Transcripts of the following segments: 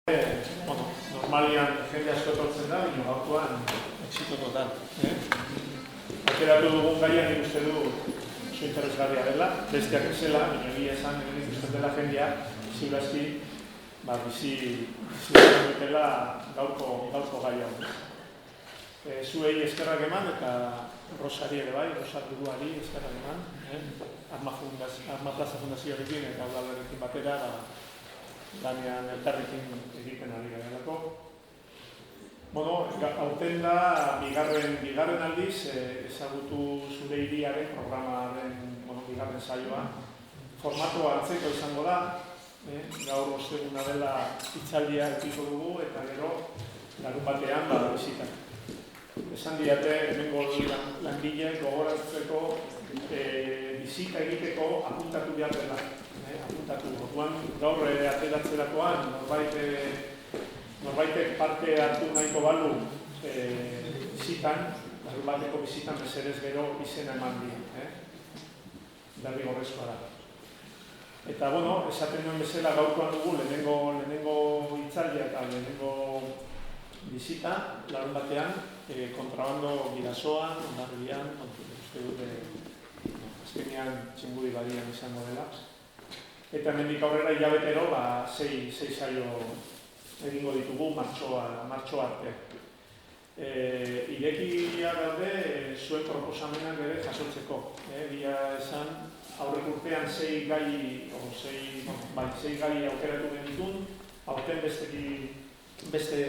Normalian jende asko etortzen da, baina gaurkoan exito total. Ateratu dugun gaia nik uste du oso interesgarria dela, besteak ezela, baina egia esan nik uste dela jendea, ziurazki, bizi dutela gaurko gaia. Zuei eskerrak eman eta Rosari ere bai, Rosar buruari eskerrak eman, Arma Plaza Fundazioarekin eta Udalarekin batera, lanean elkarrekin egiten ari garelako. Aurten da, bigarren aldiz, ezagutu zure hiriaren programaren bigarren saioa. Formatoa antzeko izango da, gaur osteguna dela hitzaldia edukiko dugu eta gero larunbatean bisitak. Esan diate, hemengo langileek gogoratzeko bisita egiteko apuntatu behar dela. Gaur ateratzerakoan norbaitek parte hartu nahiko balu bizitan, larunbateko bizitan mesedez gero izena eman dira. Derrigorrezkoa da. Eta, esaten duen bezala gaurkoan dugu lehenengo hitzaldia eta lehenengo bizita, larunbatean, kontrabando Bidasoan, Hondarribian, uste dute azkenean Txingudi badian izango dela. Eta hemendik aurrera hilabetero 6 saio egingo ditugu martxo arte. Irekia daude zuen proposamenak ere jasotzeko. Egia esan aurrek urtean 6 gai aukeratu genitun, aurten beste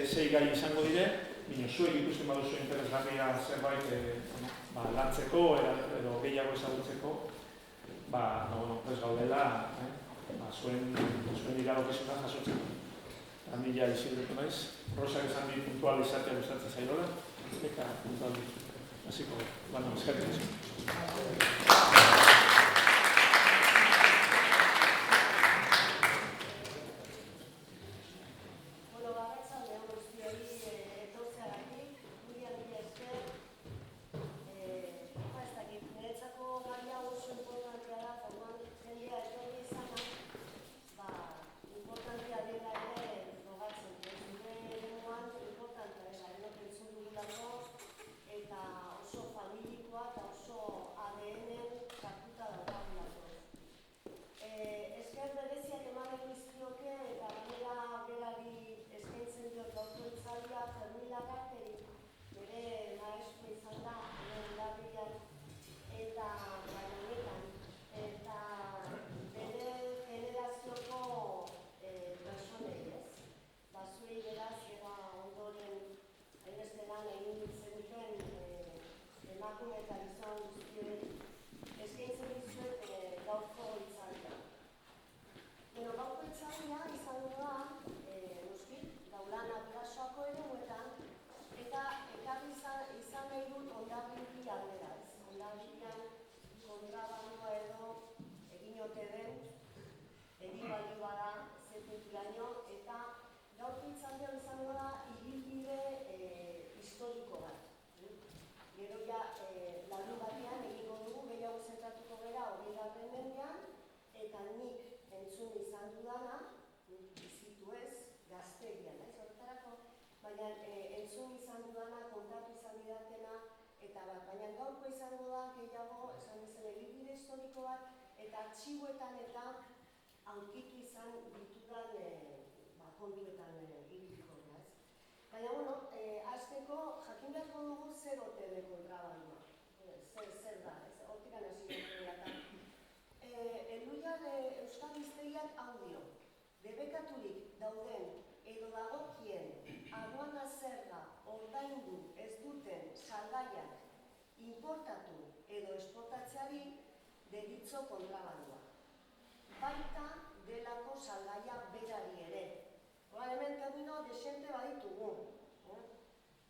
6 gai izango dire, baina zuek ikusten baduzu interesgarria zerbait lantzeko edo gehiago ezagutzeko, ez gaudela, zuen iradokizuna jasotzen. Mila izilduko naiz. Rosak esan di puntual izatea gustatzen zailola, eta puntual hasiko lana eskerrik asko. Artxiboetan eta aurkitu izan ditudan kontuetan iritsiko da. Baina, hasteko jakin beharko dugu zer ote den kontrabandua. Zer da, hortik hasi dut. Helduian Euskal Hiztegiak hau dio. Debekaturik dauden edo dagokien aduana zerga ordaindu ez duten salgaiak importatu edo esportatzeari deritzo kontrabandua. Baita delako salgaia berari ere. Hemen termino desente baditugu.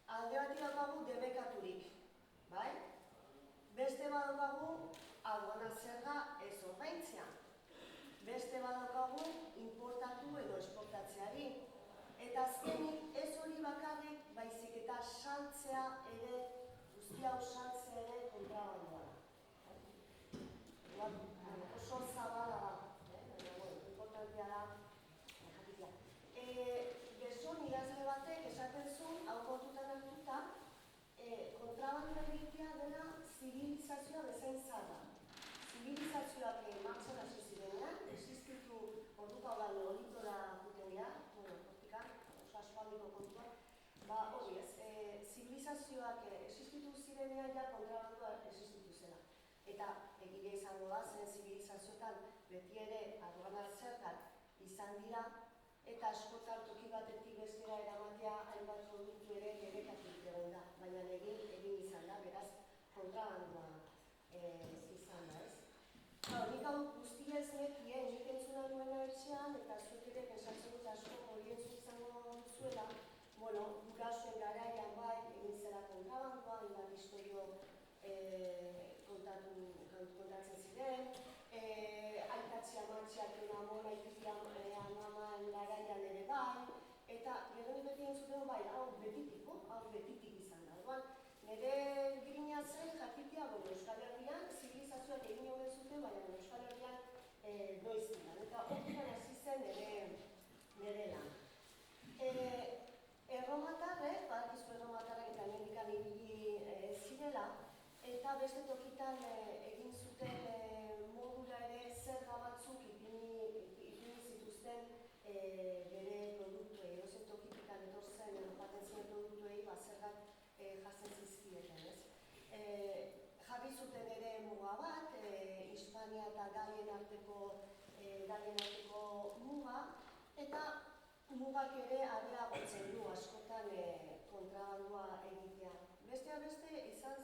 Alde batik daukagu debekaturik. Beste badaukagu aduana zerga ez ordaintzea. Beste badaukagu importatu edo esportatzeari. Eta azkenik ez hori bakarrik baizik eta saltzea ere, guzti hau saltzea ere kontrabandua. Oso zabala da, importantea da, jakitea. zibilizazioa bezain zarra. Zibilizazioak martxan hasi zirenean, existitu orduko hau da neolitora jutegia, hortikan, oso aspaldiko kontua, hori ez, zibilizazioak existitu zirenean ja kontrabandua existitu zela. Eta egile izango da, zen zibilizazioetan beti ere aduana zergak izan dira, eta askotan toki batetik bestera eramatea hainbat produktu ere gerekaturik egon da, baina egin izan da, beraz kontrabandua izan da, ez? Nik hau guztia ez nekien, nik entzuna nuena etxean, eta zuek ere pensatzen dut asko hori izango duzuela, gurasoen garaian bai, egin zela kontrabandua, hainbat istorio kontatzen ziren, aitatxea matxeak amona ikusia amaman garaian ere bai, eta gero nik beti entzuten bai, hau betitik izan da. Nire grina zen jakitea, Euskal Herrian, zibilizazioak egin hoben zuten, baina Euskal Herrian noiz dira. Eta hortikan hasi zen nire lan. Erromatarrek, badakizu erromatarrek eta nendikan ibili zirela, eta beste tokitan egin zuten modura ere zerga batzuk ipini zituzten bere produktuei, edozen tokitikan etorzen paten ziren produktuei zergak jasen zizkieten, ez? Jarri zuten ere muga bat, Hispania eta Galien arteko muga, eta mugak ere areagotzen du askotan kontrabandua egitea. Besteak beste izan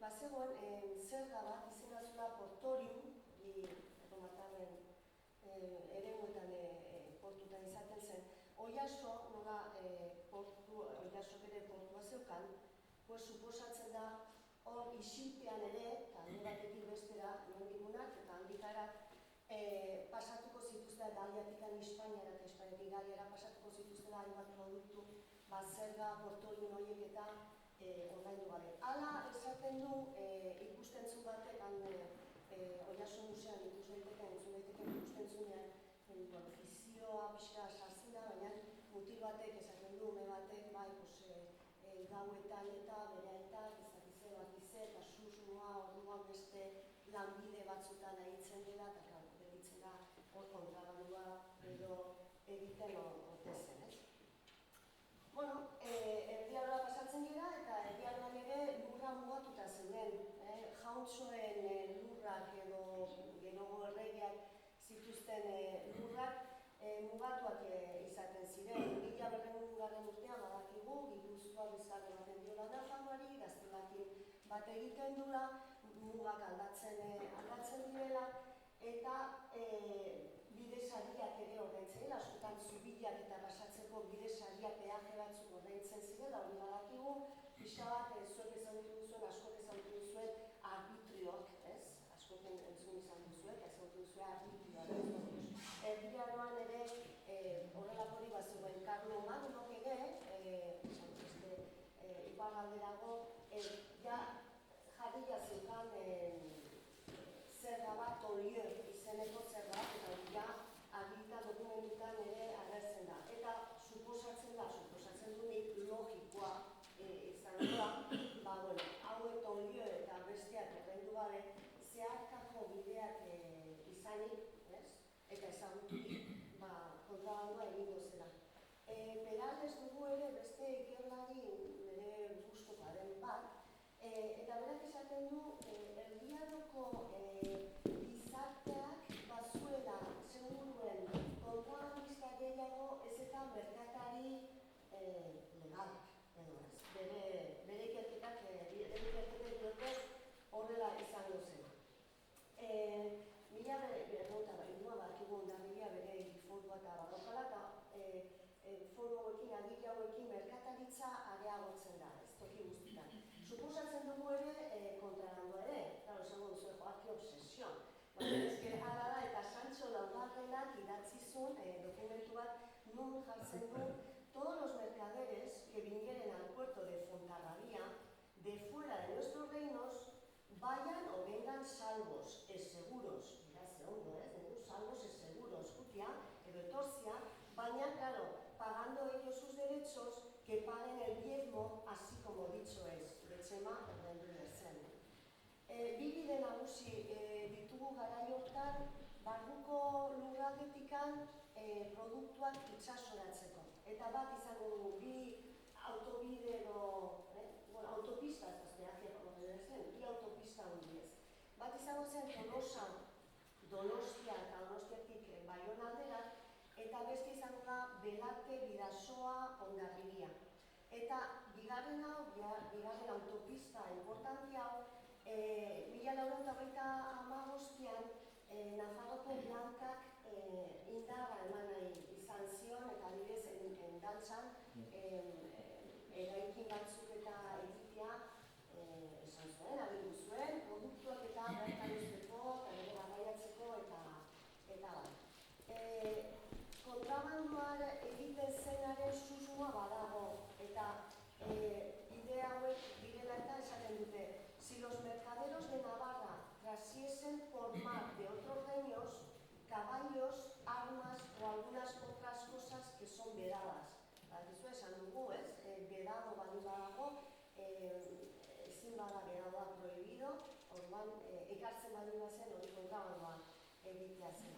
bazegoen zerga bat izena zula Portorium, erromatarren eremuetan portutan izaten zen, Oiaso, nola Oiasok ere portua zeukan, suposatzen da hor isilpean ere, eta alde batetik bestera nondigunak eta handikarak pasatuko zituztela Galiatikan Hispaniara eta Hispaniatik Galiara pasatuko zituztela hainbat produktu zerga Portorium horiek eta ordaindu gabe. Hala esaten du ikustentzun batek, Oiaso musean ikustentzunean, fizioa pixka sartzen da, baina mutil batek esaten du, ume batek, gauetan eta bereetan, eta susmoa, orduan beste lanbide batzutan ahitzen dela, eta betitzen da hor kontrabandua edo egiten otezen, ez? Erdiaroa pasatzen gira eta erdiaroan ere lurra mugatuta zeuden. Jauntxoen lurrak edo gerogo erregeak zituzten lurrak mugatuak izaten ziren. 1100 urtean badakigu, Gipuzkoa Bizkaia ematen diola Nafarroari, Gaztelakin bat egiten dula, mugak aldatzen direla, eta bide-sariak ere ordaintzen dira, askotan zubilak eta pasatzeko bide-sariak peaje batzuk ordaintzen zirela, hori badakigu, pixka bat zuek ezagutu duzuen, askok ezagutu duzuen arbitrioak, ez? Askok entzun izan duzuek, ezagutu duzuen arbitrioak. Erdiaroan ere horrelakori bat zegoen Karlo Magnok ere, iparralderago, jarria zeukan zerga bat, Olieu izeneko zerga bat, eta hori agita dokumentutan ere agertzen da. Eta suposatzen du nik logikoa izan da, hauek Olieu eta besteak ordaindu gabe, zeharkako bideak izanik, eta ezaguturik kontrabandua egingo zela. Perales dugu ere beste ikerlari bere gustukoaren bat, eta berak esaten du Erdiaroko gizarteak bazuela seguruen kontrabandista gehiago ez eta merkatari legalak, bere ikerketak diote horrela izango zela. Mila berrehun badakigu hondarribia bere forua eta barrokala, eta foru hauekin, agiri hauekin merkataritza areagotzen da, ez toki guztietan. Suposatzen dugu ere kontrabandua ere, esango duzu, que obsesión. Hala da, eta Sancho Laugarrenak idatzi zuen dokumentu bat non jartzen du todos los mercaderes que vinieren al puerto de Fontarrabía de fuera de nuestros reinos vayan o vengan salvos, seguros, salvos, seguros, jutia, edo etortzia, baina, claro, pagando ellos sus derechos, que paguen el diezmo, así como dicho es, betxema ordaindu zen. Bi bide nagusi ditugu garai hortan, barruko lurraldetikan produktuak itsasoratzeko. Eta bat izango dugu, bi autobide edo, autopista ez bi autopista hundiez. Bat izango zen Donostia eta Donostiatik Baiona aldera, eta beste izango da Belarte, Bidasoa, Hondarribia. Eta bigarren autopista importante hau, 1985an Nafarroko Blankak indarra eman nahi izan zion, eta adibidez dantzan eraikin batzuk eta egitea esan zuen, agindu zuen, produktuak eta bertan uzteko, eta garraiatzeko eta bat. Kontrabandoan egiten zenaren susmoa badago, eta idea hauek direla eta esaten dute, si los mercaderos de Navarra trasiesen por mar de otros reinos, caballos, armas o algunas otras cosas que son vedadas. Badizu esan dugu, ez? Bedado bali badago, ezin bada bedadoa prohibido, orduan ekartzen bali bazen hori kontrabandoa egitea zen.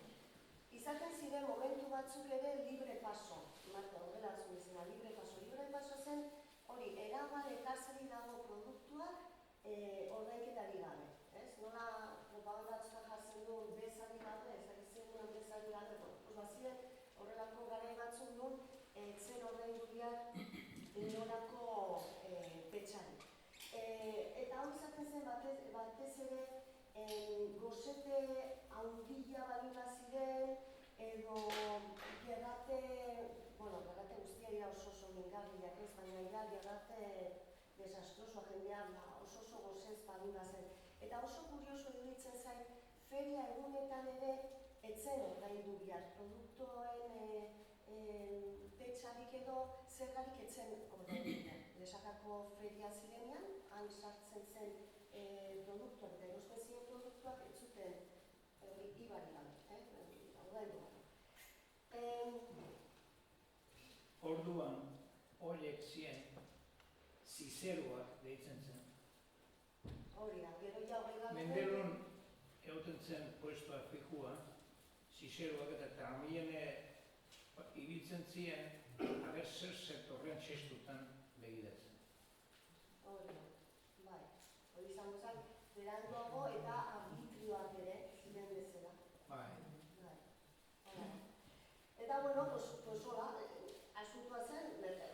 Izaten ziren momentu batzuk ere libre paso, horrela zuen izena, libre paso zen, hori, eraman ekartzeri dago produktuak ordainketari gabe. Nola propaganda batzuta jartzen duen bezari gabe, ezagitzen duen bezari gabe, baziren horrelako garai batzuk duen zen ordaindugiak inolako petxari. Eta hau izaten zen batez ere gozete haundila balina ziren, edo gerrate guztia dira oso mingarriak ez, baina gerrate desastrosoa jendean oso gozez balina zen. Eta oso kurioso iruditzen zain, feria egunetan ere etzen ordaindu behar, produktuen petxarik edo zergarik etzen ordaindu behar. Lesakako feria zirenean, han sartzen zen produktuak eta erosten ziren produktuak ez zuten ibari gabe, ordaindu gabe. Orduan, horiek ziren zizeruak deitzen zen. Hori da, gero ja hori gabe... Mendelun egoten zen puestua fikua, zizeruak eta tramien ibiltzen ziren, aber zer sektorrean txestutan begiratzen. Hori da, bai. Hori izango zen, beranduago eta arbitrioak ere ziren bezala. Bai. Eta, bueno, pues hola, asuntua zen,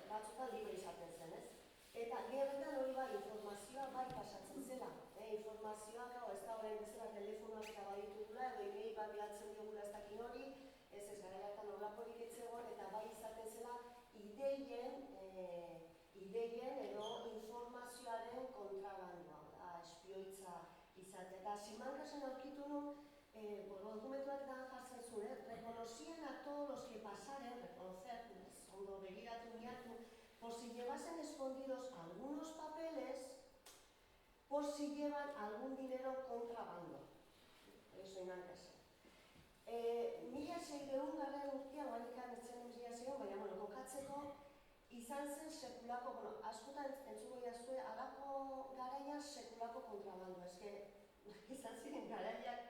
batzutan libre izaten zen, ez? Eta gerretan hori bai, informazioa bai pasatzen zela. Informazioa, ez da horrein bezala telefonoak eta bai ditugula, edo email bat bilatzen diogula ez dakin hori, ez garaiatan horlakorik etzegoen, eta bai izaten zela ideien edo informazioaren kontrabandoa, espioitza izatea. Eta simankasen aurkitu nun, dokumentuak eta jartzen zuen, reconocían a todos los que pasaren, reconocer, ondo begiratu miatu, por si llevasen escondidos algunos papeles, por si llevan algún dinero contrabando. Eso imankasen. 1600 urtea, guanikan etzen emziazioan, baina, kokatzeko, izan zen sekulako, askotan entzuko jazue, alako garaia sekulako kontrabandoa. Izan ziren garaiak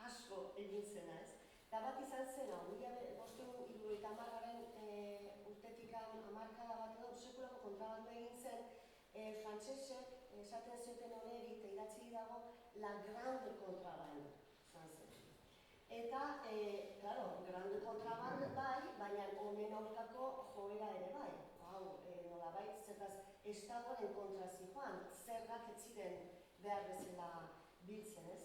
asko egin zena, ez? Eta bat izan zen, hau, 1570 urtetikan hamarkada bat edo sekulako kontrabandoa egin zen, frantsesek esaten zuten hori eta idatzi dago la grande contrabando, izan zen. Eta, claro, grande contrabando bai, baina honen aurkako joera ere bai. Hau, nolabait, zertaz, estadoaren kontra zijoan, zergak ez ziren behar bezala biltzen, ez?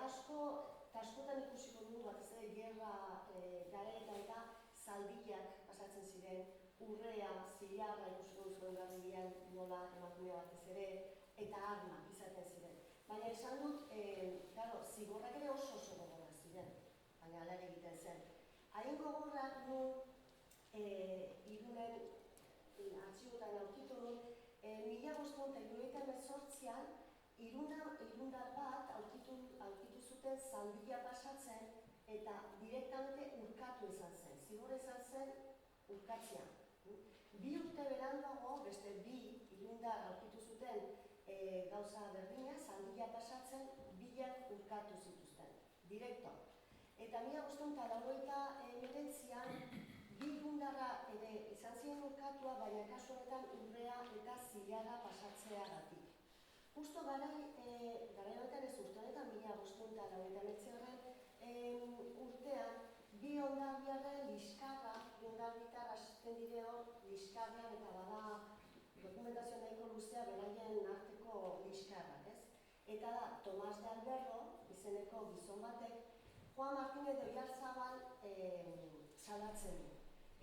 Askotan ikusiko dugu bat ez ere gerra garaetan eta zaldiak pasatzen ziren, urrea, zilarra ikusiko duzuen garbilean nola emakumea bat ez ere, eta arma izaten ziren. Baina esan dut, zigorrak ere oso gogorrak ziren, baina ala egiten zen. Hain gogorrak nun, Irunen artxibotan aurkitu nun, 1578an irundar bat aurkitu zuten zaldia pasatzen eta direktamente urkatu izan zen. Zigorra izan zen urkatzea. 2 urte beranduago, beste 2 irundar aurkitu zuten gauza berdina, Zaldila pasatzen, bilak urkatu zituzten, direkto. Eta 1589an, Bilgundarra ere izan ziren urkatua, baina kasu honetan Urrea eta Zilarra pasatzeagatik. Justo garai honetan ez urte honetan, 1589 urtean, bi hondarbiarren liskarra, bi hondarbitar hasten dire hor liskarrean eta bada dokumentazio nahiko luzea beraien arteko liskarrak, ez? Eta da, Tomas de Alberro, izeneko gizon batek, Juan Martínez de Oyarzabal salatzen du.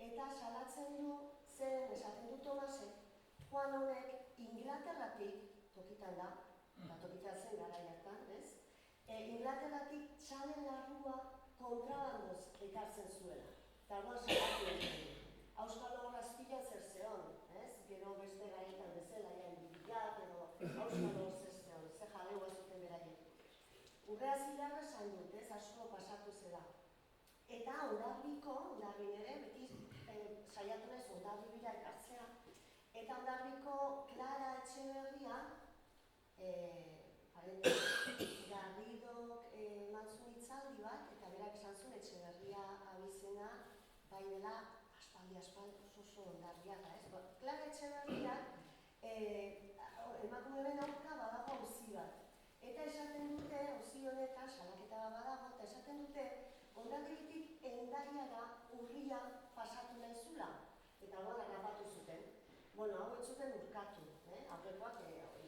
Eta salatzen du, zen esaten du Tomasek, Juan honek Inglaterratik, tokitan da, eta tokitan zen gara hartan, ez? Inglaterratik txalen larrua kontrabandoz ekartzen zuela. Eta orduan salatzen du. Auskalo horra azpilan zer zehon, ez? Gero beste gaietan bezala, bibilak edo auskalo zer zehon, ze jaleua zuten beraiek. Urrea Zilarra esan dut, ez? Asko pasatu zela. Eta Hondarribin ere, beti saiatu naiz Hondarribira ekartzea, eta Hondarribiko Clara Etxeberria, Garridok eman zuen hitzaldi bat, eta berak esan zuen Etxeberria abizena, bai dela aspaldi oso Hondarriaga, ez? Clara Etxeberria emakumeren aurka badago auzi bat. Eta esaten dute, auzi honetan, salaketa badago, eta esaten dute, Hondarribitik Hendaiara urria pasatu nahi zula. Eta horren harrapatu zuten. Bueno, hau ez zuten urkatu, aurrekoak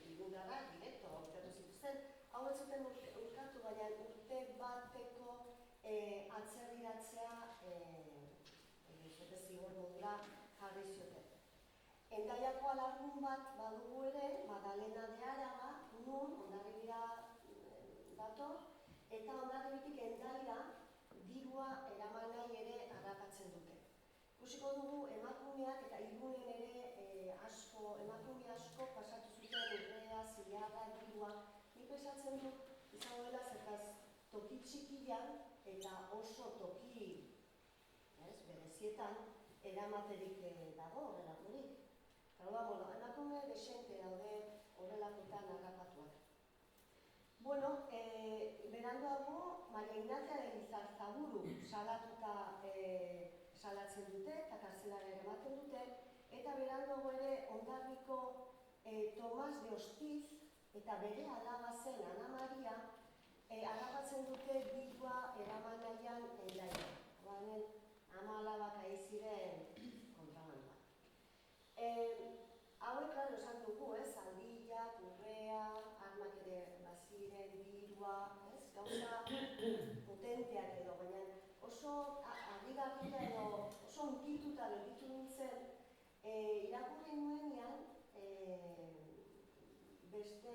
Bilgundarra direkto urkatu zituzten. Hau ez zuten urkatu, baina urte bateko atzerriratzea zigor modura jarri zuten. Hendaiako alargun bat badugu ere, Madalena de Araga, nun Hondarribira dator, eta Hondarribitik Hendaira dirua eraman nahi ere harrapatzen dute. Ikusiko dugu emakumeak eta Irgunen ere emakume asko pasatu zuten Urrea, Zilarra, dirua. Nik esatzen du izango dela zertaz toki txikian eta oso toki berezietan eramaterik dago horrelakorik. Emakume desente daude horrelakoetan harrapatuak. Bueno, beranduago, Maria Ignacia de Lizarzaburu salatzen dute eta kartzelara eramaten dute, eta beranduago ere Hondarribiko Tomas de Ostiz eta bere alaba zen Ana Maria harrapatzen dute dirua eraman nahian Hendaira. Ama alabak ari ziren kontrabandoa. Hauek, klaro, esan dugu, Zaldila, Urrea, armak ere baziren, dirua, gauza potenteak edo, baina oso argigarria edo oso unkituta gelditu nintzen, irakurri nuenean beste,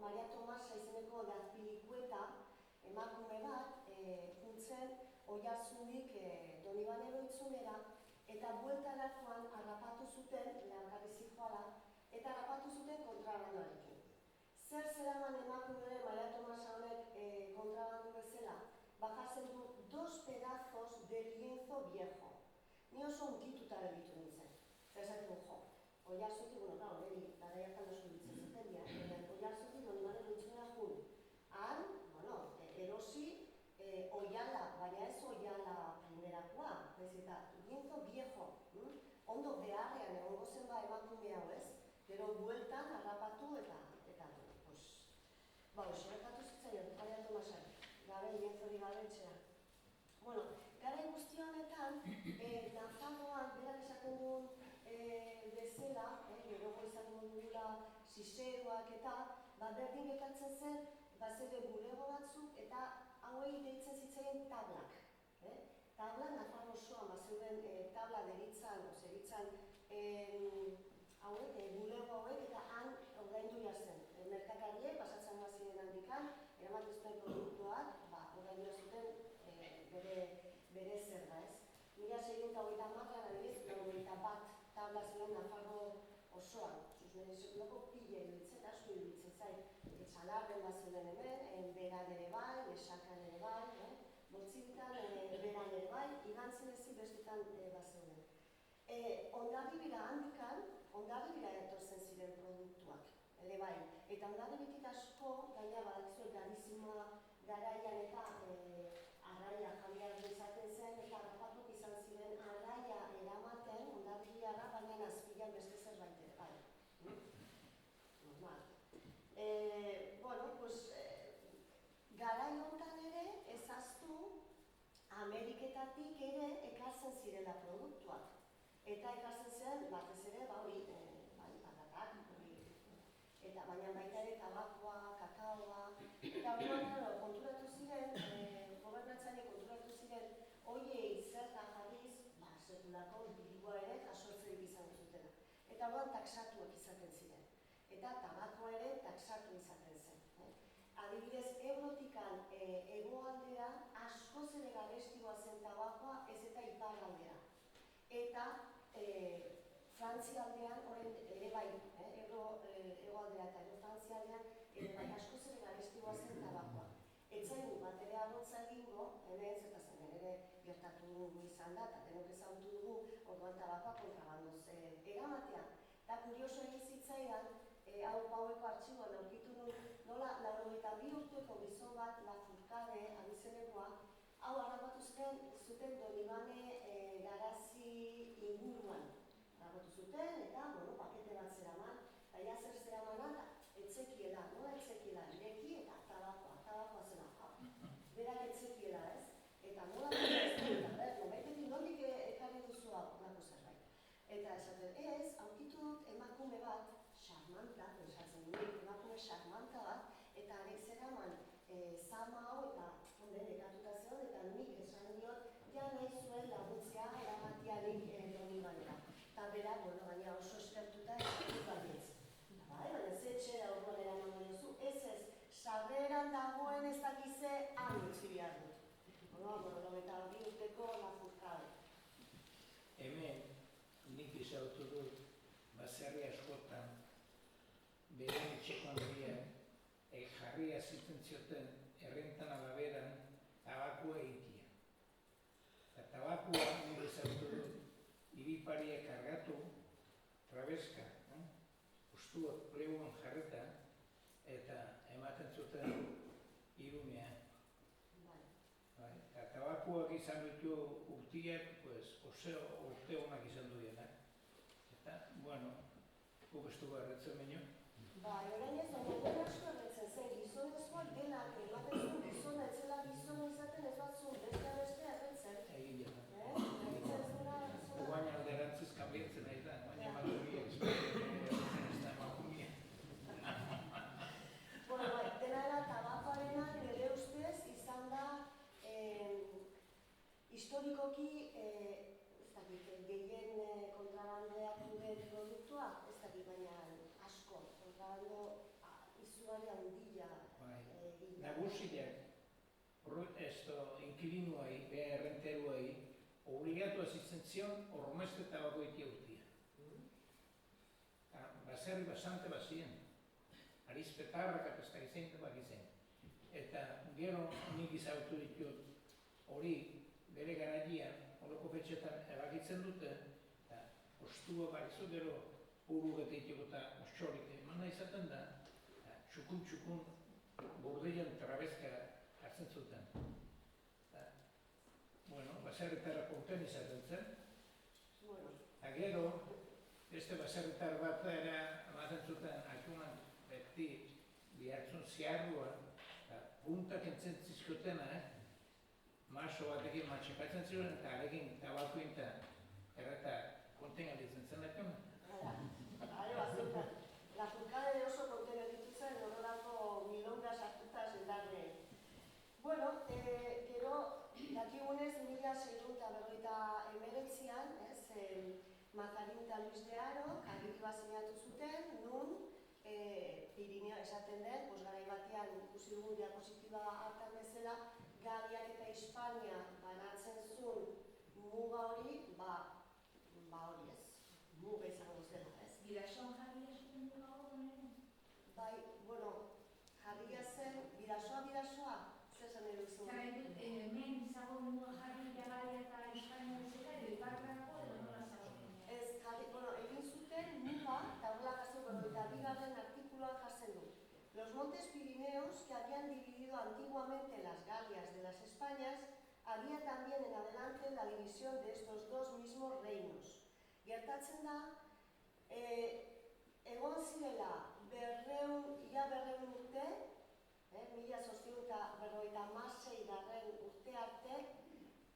Maria Tomasa izeneko Azpilikueta emakume bat juntzen Oiartzundik Donibane Loitzunera, eta bueltarakoan harrapatu zuten, lehankarrizik joala, eta harrapatu zuten kontrabandoarekin. Zer zeraman emakume Maria Tomasa honek kontrabandu bezala? Bajatzen du 2 pedazos de lienzo viejo. Ni oso unkituta gelditu nintzen. Esaten jo, Oiartzutik, niri, garaiakan oso ditzen zuten dira, Oiartzutik Donibane Loitzunera jun. Han, erosi, oiala, baina ez oiala primerakoa, eta lienzo viejo, ondo beharrean egongo zen emakume hau ez, gero bueltan harrapatu eta horrekatu zitzaion, Maria Tomasari, gabe lienzori gabe etxea. Garai guzti honetan, Nafarroan berak esaten duen bezala, gerogo izango dugula Zizeroak eta, berdin gertatzen zen, bazede bulego batzuk eta hauei deitzen zitzaien tablak. Tabla, Nafarro osoan bazeuden tabla deritzan, bulego hauek eta han ordaindu jazen. Merkatariek pasatzen ziren handikan, eramaten zuten produktuak, ordaindu zuten bere zerga ez. 1630an adibidez, 91 tabla ziren Nafarro osoan. Susmenezeko pila iruditzen, asko iruditzen zain. Etxalarren bazeuden hemen, beran ere bai, esakan ere bai, bortzibitan beran ere bai, igantzen ezi bestetan bazeuden. Hondarribira handikan, Hondarribira etortzen ziren produktuak, ere bai. Eta ondare betit asko, gaina badakzue garizima garaian eta arraia jabiar izaten zen, eta harrapatok izan ziren arraia eramaten ondarribiara, baina azpilan beste zerbait ere, bai. Normal. Garai hontan ere ezaztu Ameriketatik ere ekartzen zirela produktuak. Eta ekartzen zen, batez ere, patatak, eta baina baita ere tabakoa, kakaoa, eta konturatu ziren, gobernatzaileek konturatu ziren, hoiei zerta jarriz, sekulako dirua ere jasotzea izan zutela. Eta orduan taksatuak izaten ziren. Eta tabakoa ere taksatu izaten zen. Adibidez, Eurotikan hegoaldera askoz ere garestiagoa zen tabakoa, ez eta iparraldera. Eta Frantzialdean, orain ere bai, hegoaldera eta Frantzialdean, ere bai askoz ere garestiagoa zen tabakoa. Ez zaigu bat ere agotza egingo, hemen zeta zen ere gertatu izan da, eta denok ezagutu dugu, orduan tabakoa kontrabandoz eramatea. Eta kurioso egin zitzaidan, haueko artxiboan aurkitu nuen, nola 92 urteko gizon bat, Lafourcade, abizenekoa, hau harrapatu zuten Donibane garazi inguruan. Harrapatu zuten, eta, pakete bat zeraman, eta ja zer zeramana, etzekiela, nola etzekiela, ireki eta tabakoa zena. Berak etzekiela, ez? Eta nola nobetetik nondik ekarri duzu hau, nako zerbait. Eta esaten, ez, aurkitu dut emakume bat, xarmanta, esatzen dut, emakume xarmanta bat, eta arek zeraman zama hau eta nekatuta zegoen, eta nik esan diot, ja nahi zuen laguntzea eramatiarik Donibanera. Eta bera, gaina oso espertuta ez baietz. Baina zetxe da orduan eraman duzu, ez, sarreran dagoen ez dakize han utzi behar dut. Eta 2 urteko Lafourcade. Hemen, nik izautu dut, baserri askotan, bere etxeko handian, jarria ziten zioten errentan alaberan tabakoa egitea. Eta tabakoa nire zautu dut, iriparia kargatu, trabeska, ustuak pleguan jarreta, eta ematen zuten irunean. Eta tabakoak izan ditu urtiak, urte honak izan duenak. Eta, guk ez dugu erretzen baino. Orain ez, baina asko erretzen zen, gizonezkoak denak ematen zuen gizona, etzela gizona izaten ez batzun, beste erretzen. Egin jena. Guaina alderantziz kanbiatzen nahi da, baina emakumia ez da emakumia. Dena era tabakoarena nire ustez izan da historikoki gehien kontrabandeak duen produktua, ez dakit baina asko, kontrabando izugarri handila. Nagusiak, inkilinuai, errenteruai, obligatu azitzen zion horromezte tabako itia urtia. Baserri basante bazien, arizpetarrak eta ez dakizein eta bakizein. Eta gero nik izautu ditut hori bere garaian, horreko fetxetan eragitzen dute, eta ostua barizu gero urugeteiteko eta ostxorik emana izaten da, txukun bordeian trabezka hartzen zuten. Baserritarra konten izaten zen, eta gero, beste baserritar bat ematen zuten akuman beti bihartzun ziarrua, puntak entzen zizkotena, maso batekin matxakatzen ziren, eta arekin tabakoin eta konten alitzen zen akuna. Lafourcade oso konten alitu zen, horrelako milonga sartuta zendarre. Gero, dakigunez, 1649an, Mazarin eta Luis de Haro, agiriba zinatu zuten, nun, Pirineo esaten den, garai batean ikusi dugun diapositiba hartan bezala, Galiak eta Hispania banatzen zuen muga hori, hori ez, muga izango zela, ez? Bidasoan jarria zuten muga hori? Bai, jarria zen, bidasoa, zer esan nahi duzu? Hemen zago muga jarria Galia eta Hispania bezala, edo iparrako edo nola zago? Ez, egin zuten muga, eta horrela jaso, eta 2. artikuluan jasen du. Los montes Pirineos, que habían dividido antiguamente las Galias de las Españas, había también en adelante la división de estos dos mismos reinos. Gertatzen da, egon zirela berreun urte, 1856 urte arte,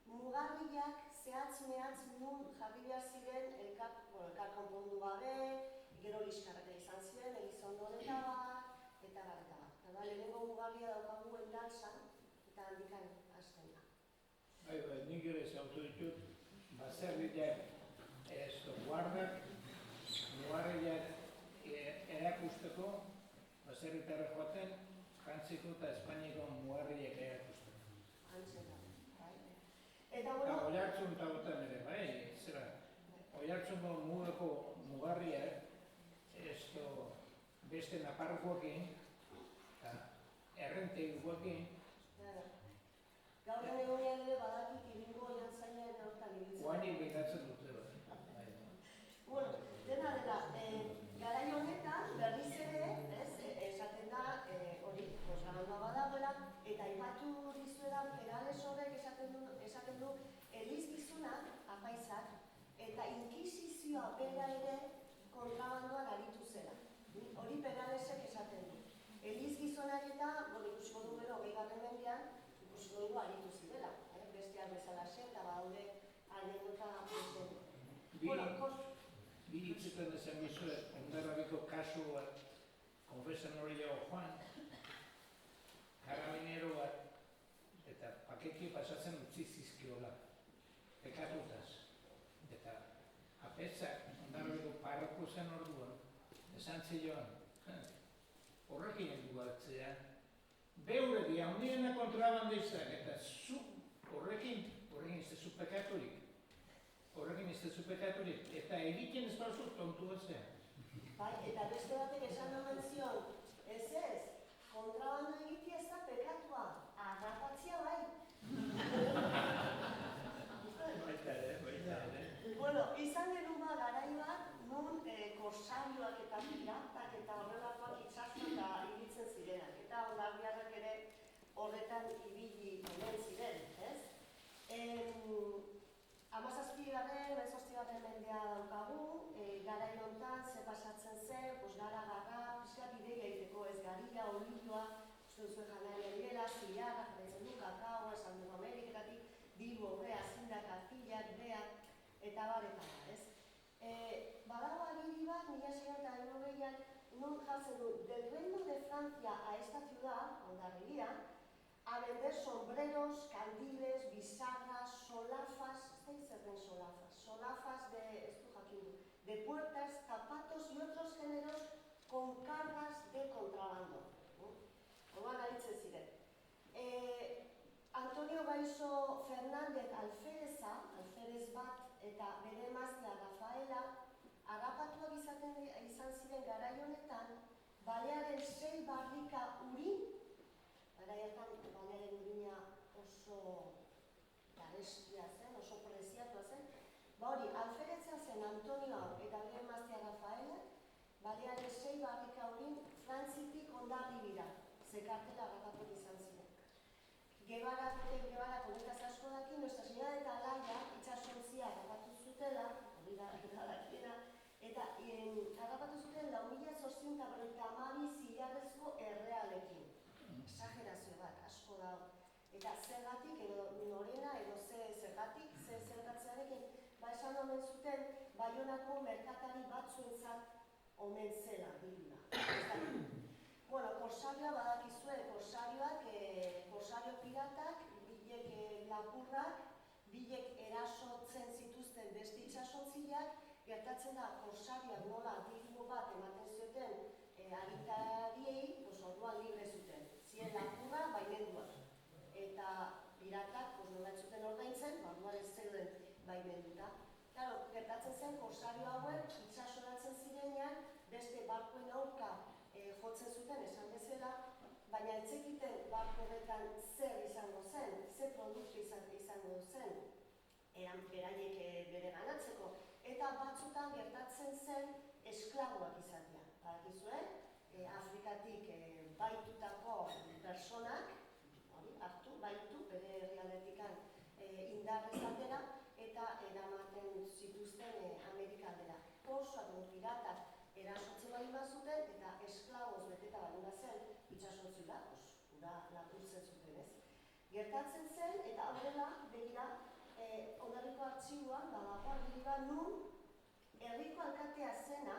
mugarriak zehatz-mehatz nun jarri behar ziren elkar konpondu gabe, gero liskarrak izan ziren, Elizondo eta bat, eta bat. Lehenengo mugarria daukagu endalzan, eta handikan hasten da. Nik ere zautu ditut, baserriak guardak, mugarriak erakusteko, baserritarra joaten, Frantziko eta Espainiako mugarriak erakusteko. Hantzen da, bai. Eta, bueno... Oiartzun eta botan ere, bai, zera. Oiartzungo mugako mugarriak, beste Naparrokoekin, eta errenteguekin. Gaur egunean ere badakit Iringo Oiartzainen hortan ibiltzen. Oanik behatzen dute, bai. Bueno, dena, garai honetan berriz ere, esaten da, hori, posgarandoa badagoela, eta aipatu dizuedan Perales horrek esaten du elizgizunak, apaizak, eta inkisizioa bera ere kontrabandoan aritu zela. Hori Peralesek esaten du. Elizgizonak eta, ikusiko du gero, 20. mendean, ikusiko dugu aritu zirela. Besteak bezalaxe, eta badaude anekdota presente. Bi hitzetan esan dizuet, Hondarrabiko kasu bat, konfesionario joan, karabinero bat, eta paketi pasatzen utzi zizkiola, pekatutaz. Eta apetxak, Hondarrabiko parroko zen orduan, esan zioan, horrekin edu hartzea, beuregi, handiena kontrabandistak, eta zu horrekin ez zu pekaturik. Horrekin ez zu pekaturik, eta egiten ez bauzut tontua zen. Bai, eta beste batek esan omen zion, ez, kontrabando egitea ez da pekatua, agarratzea bai. Baita ere. Bueno, izan genuen garai bat, nun korsarioak eta piratak eta horrelakoak itxasun eta ibiltzen zirenak. Eta hondarriarrak ere horretan ibili omen ziren, ez? 17. mendea daukagu, garai hontan ze pasatzen zen, gara, pixka bidea egiteko ez garila, olioa, uste duzu janaria direla, zilarra, jarraitzen du, kakaoa, esan dugu Ameriketatik, Bilbo, brea, zindak, artillak, beak, eta bar, ez? Badago agiri bat, 1690an, nun jartzen du, del Reino de Francia a esta ciudad, Hondarribia, a vender sombreros, candiles, bizarras, solafas, solafas de puertas, zapatos y otros géneros con cargas de contrabando. Orduan aritzen ziren. Antonio Gaiso Fernández alferez bat eta bere emaztea Rafaela harrapatuak izan ziren garai honetan, balearen 6 barrika urin. Garaiatan balearen urina oso garestia zen, oso preziatua zen. Hori, alferetzea zen Antonio eta bere emaztea Rafaela, balearen 6 barrika urin Frantzitik Hondarribira, zekartela harrapatuak izan ziren. Guevara honetaz asko daki, Nuestra Señora de Atalaya itxasontzia harrapatu zutela, hori da dakiena, eta harrapatu zuten 4.852 zilarrezko errealekin. Exagerazio bat, asko dago. Eta zergatik, edo norena, edo zergatzearekin, esan omen zuten, Baionako merkatari batzuentzat omen zela, biluna. Bueno, korsarioa badakizue, korsario piratak, bilek lapurrak, bilek erasotzen zituzten beste itxasontziak, gertatzen da korsarioak nola diru bat ematen zuten agintariei, orduan libre zuten. Zien lapurra baimenduak. Eta piratak nola ez zuten ordaintzen, orduan ez zeuden baimenduta. Claro, gertatzen zen korsario hauek itxasoratzen zirenean beste barkoen aurka jotzen zuten esan bezala, baina entzekiten barko horretan zer izango zen, zer produktu izango zen, beraiek bere ganatzeko. Eta batzutan gertatzen zen esklaboak izatea. Badakizue, Afrikatik baldin bazuten eta esklaboz beteta baldin bazen itxasotzula, ura lapurtzen zuten ez. Gertatzen zen eta horrela begira Hondarriko artxiboan badago agiri bat nun herriko alkatea zena,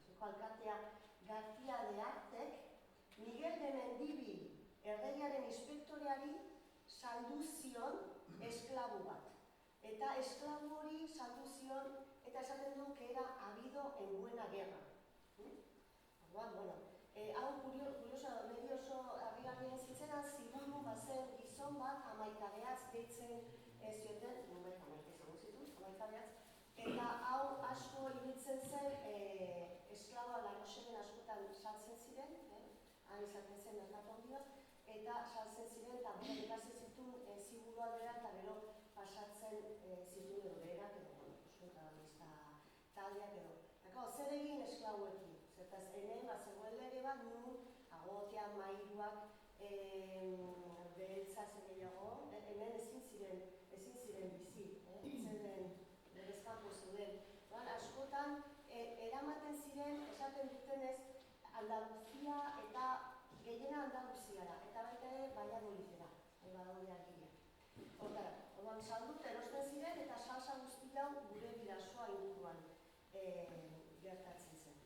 herriko alkatea García de Artek, Miguel de Mendibil erregearen inspektoreari saldu zion esklabu bat. Eta esklabu hori saldu zion eta esaten du que era habido en buena guerra. Orduan, bueno, hau kurioso, medio oso harrigarrien zitzenan, ziburu bazen gizon bat amaikabeatz deitzen zioten, nunbait amaika izango zituen, amaikabeatz, eta hau asko ibiltzen zen esklaboa Larroxelen askotan saltzen ziren, han izaten zen merkatu handia, eta saltzen ziren eta bera ikasi zituen ziburu aldera eta gero pasatzen zituen edo berak edo, bueno, protagonista taldeak edo. Eta zer egin esklabuekin? Zertaz, hemen zegoen lege bat nun agotia mairuak beheltza zen gehiago, hemen ezin ziren bizi, zeren berezkanpo zeuden. Askotan eramaten ziren, esaten dutenez, Andaluzia eta gehiena Andaluziara, eta baita ere Valladolidera, badaude agiria. Hortara, orduan saldut erosten ziren eta salsa guzti hau gure bidasoa inguruan gertatzen zen.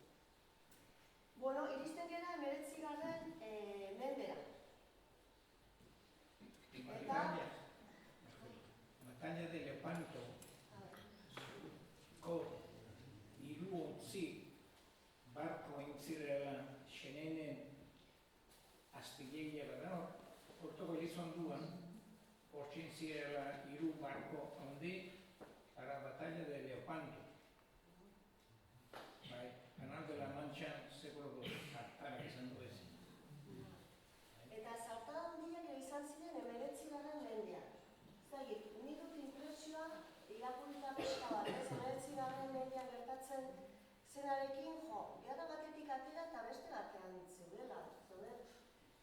Bueno, iristen gara 19. mendera. Batalla de Lepanto, hiru ontzi barko intzirela xenenen azpilegia bada, hortoko Elizonduan, hortxin zirela hiru barko handi para Batalla de Lepanto. Bai, Canal de la Mancha, seguro zartara izan du ez. Eta zartara handiak izan ziren 19. mendean. Zagit, nik dut impresioa irakurita pesta bat, 19. mendean gertatzen zenarekin, gerra batetik atera eta beste batean zeudela.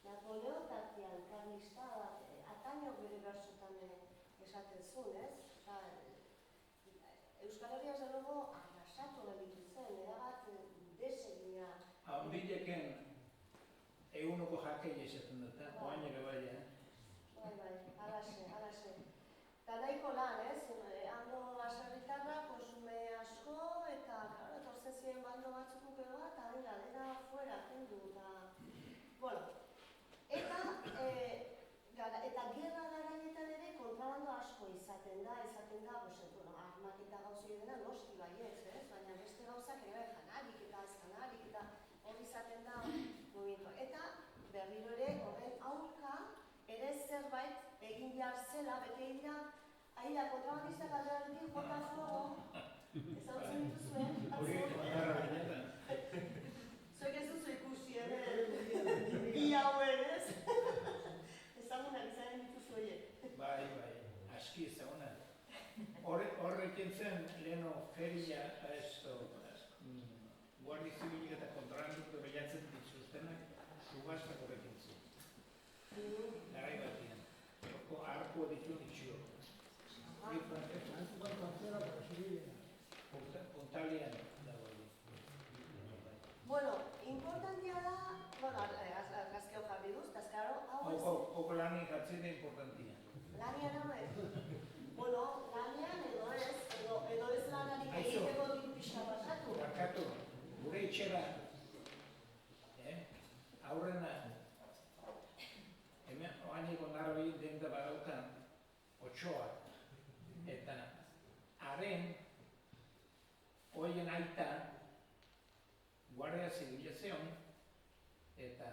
Napoleon tartean, karlista bat, ataino bere bersotan esaten zuen, ez? Euskal Herria ez dago arrasatu gelditu zen, erabat desegina. Haundileken eguneko jakei esaten dut, oain ere bai, Bai, alaxe. Eta nahiko lan, ez? Hando baserritarra, konsume asko, eta etortzen ziren bando batzuk edo bat, eta dena fuera, kendu, eta... Bueno, eta gerra garaietan ere kontrabando asko izaten da, armak eta gauzei dena noski baietz, ez? Baina beste gauzak ere janarik eta azkanarik eta hori izaten da momentu. Eta berriro ere horren aurka ere zerbait egin behar zela, bete dira, aira kontrabandistak aldearekin jota fuego, ezautzen dituzuen, zuek ez duzu ikusi, bi hauen, ez? Ezagunak izan dituzu horiek. Bai, aski ezagunak. Horrekin zen leheno feria, Guardia Zibilik eta kontrabanduk behiatzen dituztenak, subastak horrekin zen. Garai batian. Arko ditu ditxio. Puntalian dago. Bueno, importantia da, argazkio jarri duz, eta eskaro, hau ez... Oko lani jartzen da importantia. Lanian hau ez? Bueno, lanian edo ez lanarik egiteko diru pixka pasatu. Barkatu, gure itxera, aurrena, hemen oaniko narbi denda badaukan otxoa, eta haren, hoien aita, Guardia Zibila zeon, eta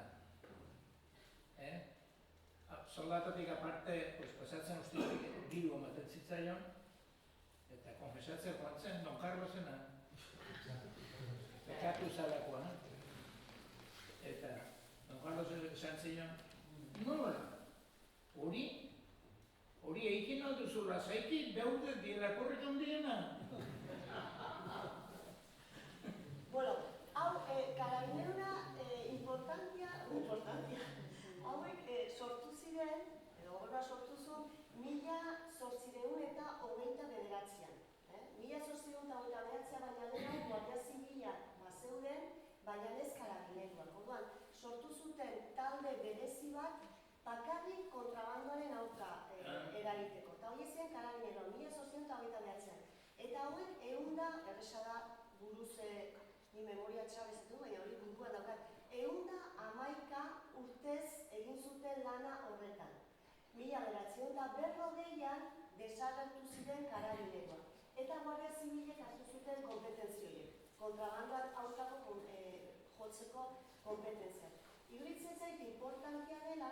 soldatotik aparte pasatzen ustetik diru ematen zitzaion, eta konfesatzen joan zen Don Carlosena, pekatu zalakoa, eta Don Carlos esan zion, nola, hori eikin alduzula, zaiti beurde dielakorrik handiena. Bueno, hau, karabineruna importantia, hauek sortu ziren, edo gorra sortu zuen, 1829an. 1829an, baina lehenago Guardia Zibila bazeuden, baina ez talde berezi bat bakarrik kontrabandoaren aurka eragiteko. Eta hori zen karabinero, 1829an. Eta hauek ehunda, erresa da buruz ni memoria txabez du, baina hori buruan daukat, 111 urtez egin zuten lana horretan. 1940an desagertu ziren karabineroak. Eta Guardia Zibilek hartu zuten kompetenzioiek, kontrabandoan aurkako jotzeko kompetentziak. Iruditzen zait importantia dela,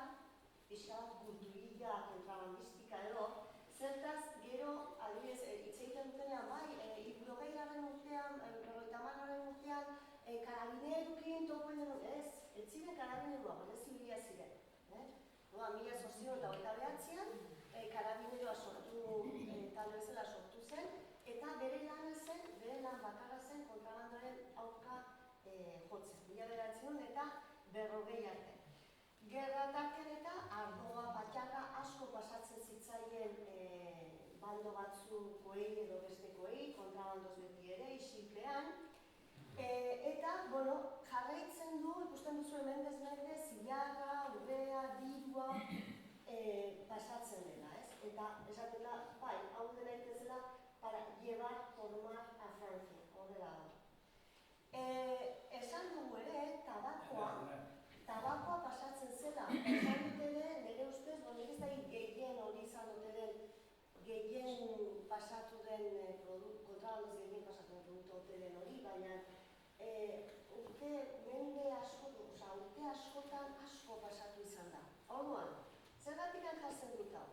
pixka bat kulturilla, kontrabandistika edo, zertaz gero, adibidez, itzeiten dutenean, bai, 70garren urtean, 50garren urtean, karabinerukin topoen denun, ez ziren karabinerua, Guardia Zibila ziren. 1829an, karabineroa sortu, talde bezala sortu zen, eta bere lan bakarra zen kontrabandoaren aurka jotzen. 1900 eta 40 arte. Gerra tartean eta ardoa, patxarra asko pasatzen zitzaien bando batzukoei edo bestekoei, kontrabandoz beti ere, isilpean. Eta, jarraitzen du, ikusten duzu hemen desberde, zilarra, urrea, dirua pasatzen dela, ez? Eta, esaten da, bai, hau dena itezela, para llevar, formar a Francia, horrela da. Esan dugu ere, tabakoa pasatzen zela. Esan dute nire ustez, nik ez da gehien hori izan dute den, gehien pasatu den kontrabandoz gehien pasatu den produktu ote den hori, baina urte askotan asko pasatu izan da. Orduan, zergatik jartzen dut hau?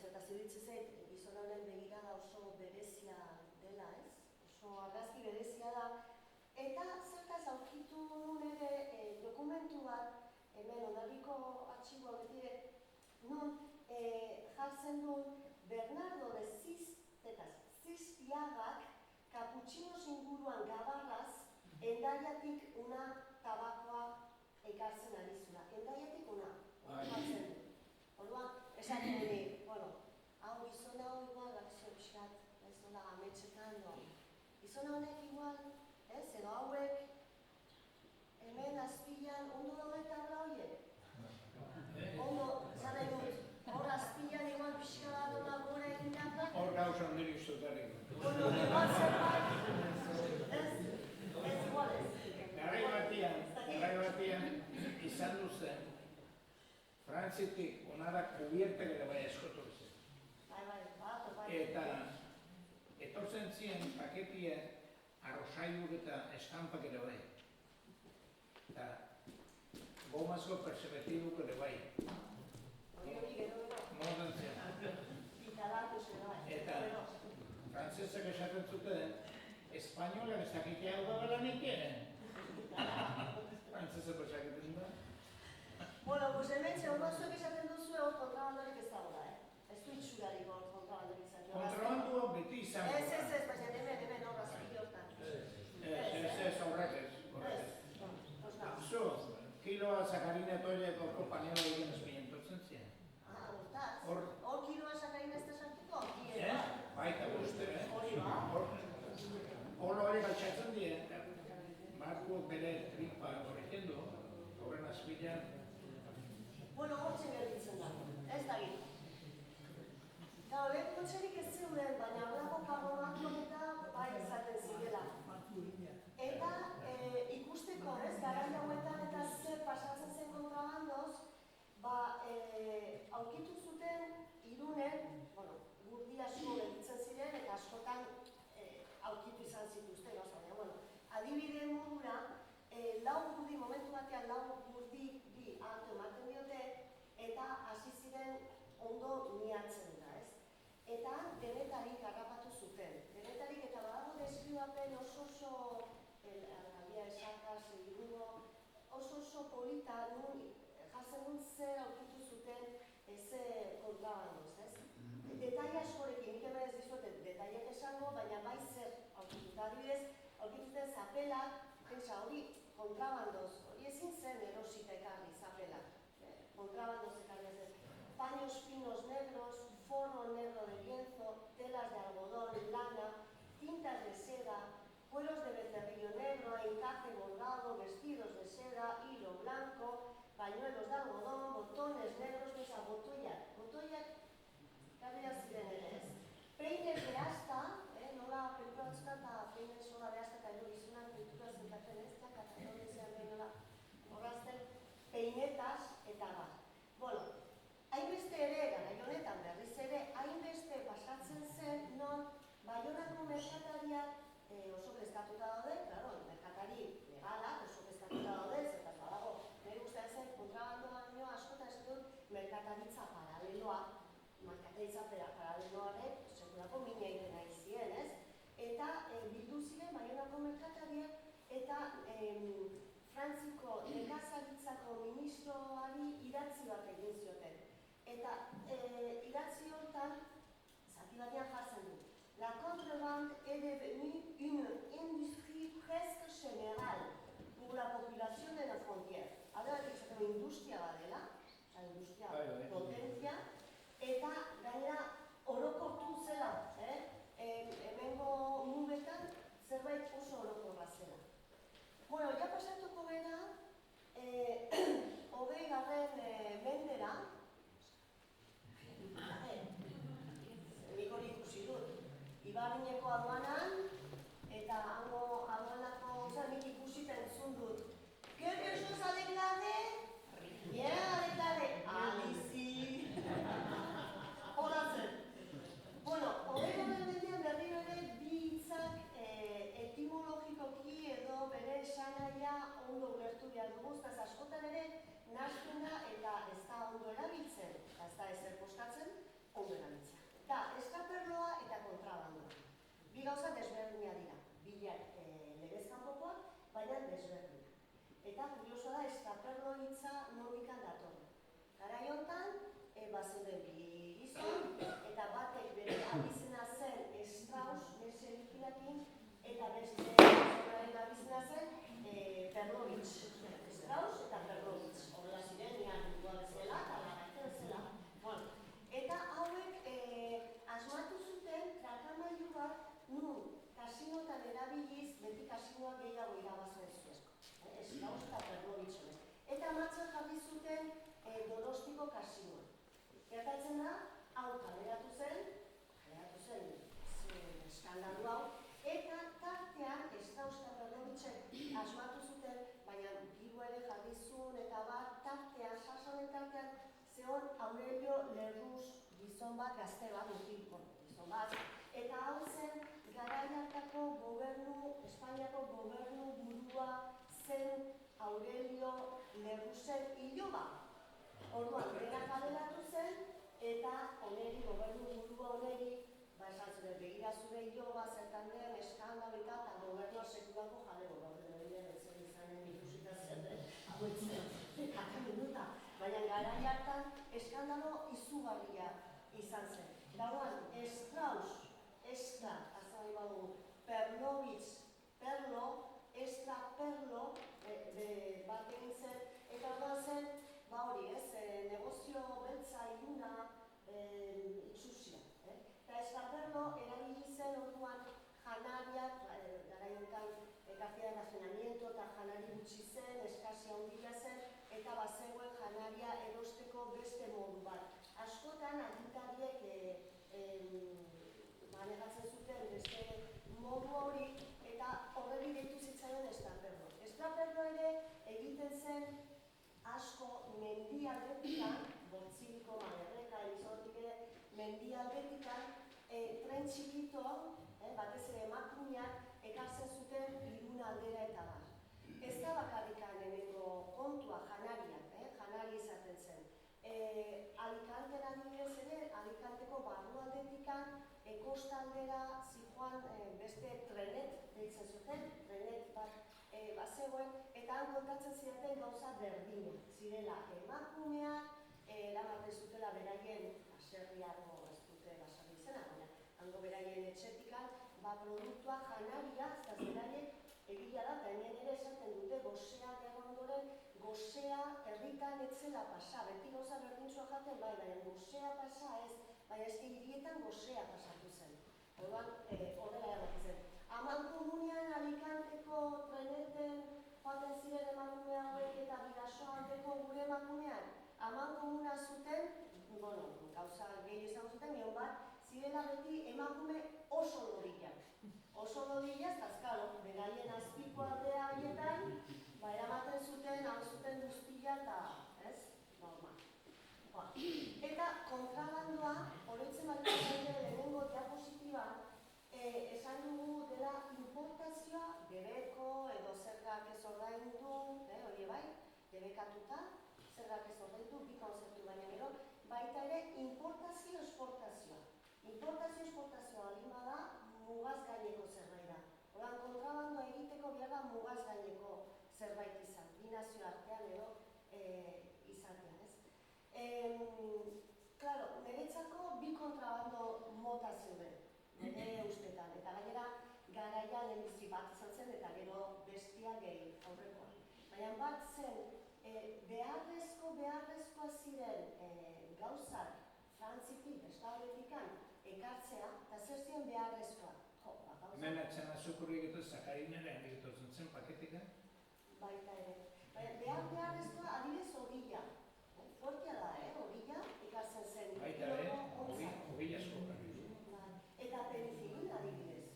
Zertaz iruditzen zait, gizon honen begirada oso berezia dela, ez? Oso argazki berezia da. Eta zertaz aurkitu nuen ere dokumentu bat, hemen Hondarriko artxiboa beti nun jartzen duen Bernardo de Zizpiagak kaputxinos inguruan gabarraz Hendaiatik una tabakoa ekartzen ari zula. Hendaiatik una, jartzen du. Orduan, esaten dut, hau gizona hau igual, bakizio pixkat, ez nola ametxetan, gizona honek igual, edo hauek, hemen azpilan, ondo dago eta horra horiek? Ondo, zara dut, hor azpilan igual pixka bat nola gora egin da? Hor gauza onderi ustotarek. Igual zerbait, ez igual ez. Garai batian izan duzen, Frantzitik onara kubierta ere bai eskotu zen. Eta etortzen ziren paketia arrosaiuk eta estampak ere bai. Eta gomazko perspektibuk ere bai. Modan zen. Eta frantzesak esaten zuten, espainolak ez dakitea hau da lanik eren. Frantzesako esaketen da. Hemen txaugazuek esaten duzu hor kontrabandorik ez dagoela, ez du itxurarik hor kontrabandorik izan. Kontrabandua beti izan da. Ez, baina hemen hor azpili hortan. Ez, horrek ez. Zo, kiloa sakarina toile gorko panela egin espinen tortzen ziren. Hortaz, hor kiloa sakarina ez da sartuko? Baita guzti, Hori ba. Hor hori batxatzen dien, Marko bere tripa horrekin du, horren azpilean. Hortzen gelditzen da, ez da git. Lehen kotxerik ez zeuden, baina horrako karbonatua eta bai izaten zirela. Eta ikusteko, garai hauetan eta zer pasatzen zen kontrabandoz, aurkitu zuten Irunen, gurdi asko gelditzen ziren eta askotan aurkitu izan zituzten, baina, adibide modura, momentu batean lau gurdi bi hartu ematen diote eta hasi ziren ondo miatzen da, ez? Eta denetarik harrapatu zuten. Denetarik eta badago deskribapen oso aldia esakaz, irungo, oso polita nun jartzen dut zer aurkitu zuten eze kontrabandoz, ez? Detaile askorekin, nik hemen ez dizuet detaileak esango, baina bai zer aurkitu. Adibidez, aurkituten zapelak, hori kontrabandoz, hori ezin zen erosita ekarri zapelak, kontrabandoz ekarri ez. Paños finos negros, forro negro de lienzo, telas de algodón, lana, cintas de seda, cueros de becerrillo negro, encaje bordado, vestidos de seda, hilo blanco, pañuelos de algodón, botones negros, botoiak garria ziren ere, ez? Peines de asta, nola pelikula batzutan eta peines sola de asta eta gizonak pintura zentatzen ez, katalonizean behin nola horrazten peinetas eta bat. Bueno, hainbeste ere, garai honetan berriz ere, hainbeste pasatzen zen, non Baionako merkatariak oso kezkatuta daude, claro, merkatari legalak oso kezkatuta daude, zertaz badago, nire gustatzen kontrabando baino askotan ez dut merkataritza paraleloa, merkataritza paraleloarek sekulako mina egiten nahi ziren, ez? Eta bildu ziren Baionako merkatariak eta Frantziko nekazaritzako ministroari idatzi bat egin zioten. Eta idatzi hortan, zati batean jartzen du. La contrebande est devenue une industrie presque générale pour la population de la frontière. Alde batik industria badela, industria potentzia, eta gainera orokortu zela, hemengo mugetan zerbait oso orokorra zela. Bueno, ja pasatuko gara, 20. mendera, nik hori ikusi dut. Ibarrineko aduanan, eta hango aduanako nik ikusita entzun dut. ¿Qué personas a declarar? Bien a declarar. Alizi. Horatzen. Bueno, 20. mendean berriro ere bi hitzak etimologikoki edo bere esanahia ondo ulertu behar dugu, ez askotan ere nahasten da eta ez da ondo erabiltzen, eta ez da ezer postatzen, ondo erabiltzen. Da, estraperloa eta kontrabandoa. Bi gauza desberdinak dira. Bilak legez kanpokoak, baina desberdinak. Eta kuriosoa da, estraperlo hitza nondikan datorren. Garai hontan, bazeuden bi gizon, eta batek bere abizena zen Strauss, Meselikinekin, eta beste gizonaren abizena zen Perlovitz. Strauss eta Perlovitz. Horrela ziren, nian dugua bezala, eta lagatzen zela. Bueno, eta hauek asmatu zuten tratamailu bat nun kasinotan erabiliz beti kasinoa gehiago irabazen zuen. Strauss eta Perlovitz honek. Eta martxan jarri zuten Donostiko kasinoa. Gertatzen da, hau kaleratu zen eskandalu hau, eta tartean Strauss eta Perlovitzek asmatu zuten, baina diru ere jarri zuen eta bat tartean, sasonen tartean, zeon Aurelio Lerruz gizon bat, gazte bat, gizon bat, eta hau zen garai hartako Espainiako gobernu burua zen Aurelio Lerruzen iloba. Orduan, denak kaleratu zen, eta oneri, gobernu burua oneri, esan zure, begira zure iloba, zertan den, eskandalita, eta gobernua sekulako jalego, gauden zer izanen ikusita zer den, hau etzen, minuta. Baina garai hartan, eskandalo izugarria izan zen. Dauan, Strauss, azari badu, Perlovitz, Perlo, Perlo, bat egin zen, eta orduan zen, hori ez, negozio beltza iluna itxusia. Eta Perlo erabili zen orduan janariak, garai honetan ekartea rafinamiento eta janari gutxi zen, eskasia handia zen, eta bazegoen janaria erosteko beste modu bat. Askotan agintariek manegatzen zuten beste modu hori, eta horreri deitu zitzaion Estraperlo. Estraperlo ere egiten zen asko mendialdetikan, Bortziko, Malerreka, Elizortik ere, mendialdetikan, tren txikito, batez ere emakumeak ekartzen zuten Irun aldera eta bar. Ez da bakarrikan hemengo kontua janariak, janari izaten zen. Alicanten adibidez ere, Alicanteko barrualdetikan, kostaldera zijoan beste trenet deitzen zuten, trenet bat bazegoen, eta han kontatzen ziren gauza berdina. Zirela emakumeak, eramaten zutela beraien, aserriago ez dute basarri izena, baina hango beraien etxetikan, produktua janaria, ez beraiek egia da, eta hemen ere esaten dute gozea gerra ondoren, gozea herritan etzela pasa, beti gauza berdintzua jaten, baina gozea pasa ez, baina ez hirietan gozea pasatu zen. Orduan, horrela erratzen zen. Aman komunian Alicanteko treneten joaten ziren emakume hauek eta Bidasoaldeko gure Eta kontrabandoa, oroitzen baldin badira lehenengo diapositiban, esan dugu dela importazioa debeko edo zergak ez ordaindu, hori bai, debekatuta, zergak ez ordaindu, bi konzeptu baina gero, baita ere importazio-esportazioa. Importazio-esportazioa baldin bada mugaz gaineko zerbait da. Horan kontrabandoa egiteko behar da mugaz gaineko zerbait izan, bi nazio artean edo izatean, ez? Claro, niretzako bi kontrabando mota zeuden, nire ustetan, eta gainera garaian lehenbizi bat izan zen eta gero bestia gehi aurrekoa. Baina bat zen, beharrezkoa ziren gauzak Frantzitik, Estadoletikan ekartzea, eta zer ziren beharrezkoa. Hemen atzena zukurri egitu zakarinera egitu zen paketika? Baita ere. Beharrezkoa adibidez ogila. Fuertea da, ogila, ikartzen zen. Baita ere, ogila asko. Eta penicilina adibidez.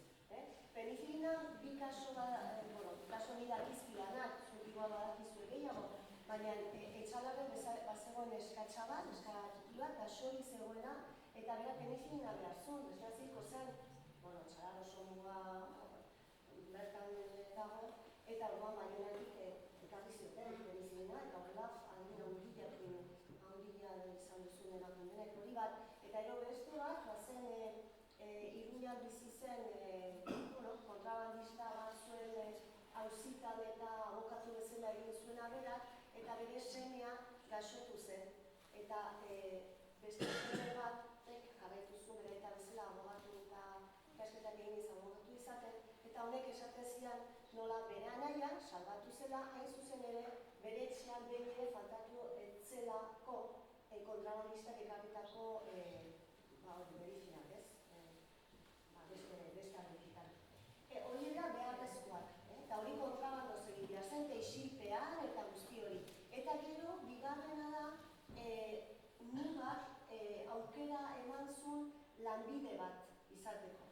Penicilina bi kaso ni dakizkidanak, zutikoa badakizu gehiago, baina etxalarren bazegoen eskatxa bat, eskatxiki bat, kasori zegoena, eta bera penicilina behar zuen, desgaziko zen, etxalar oso muga bertan dago, eta orduan baionatik ekarri zioten penicilina, eta horrela adin handia izan duzun erakundenek hori bat, eta ero beste bat, bazen Iruñan bizi zen kontrabandista bat zuen auzitan eta abokatu bezala egin zuena berak, eta bere semea gaixotu zen. Eta beste seme batek jarraitu zuen bere eta bezala abogatu eta ikasketak egin abogatu izaten, eta honek esaten zidan nola bere anaia salbatu zela, hain zuzen ere bere etxean behin ere faltatu etzelako kontrabandistak ekarritako medizinak, ez? Beste aldekitan. Hori da beharrezkoak, eta hori kontrabandoz egin behar zen, isilpean eta guzti hori. Eta gero, bigarrena da, mugak aukera eman zuen lanbide bat izateko.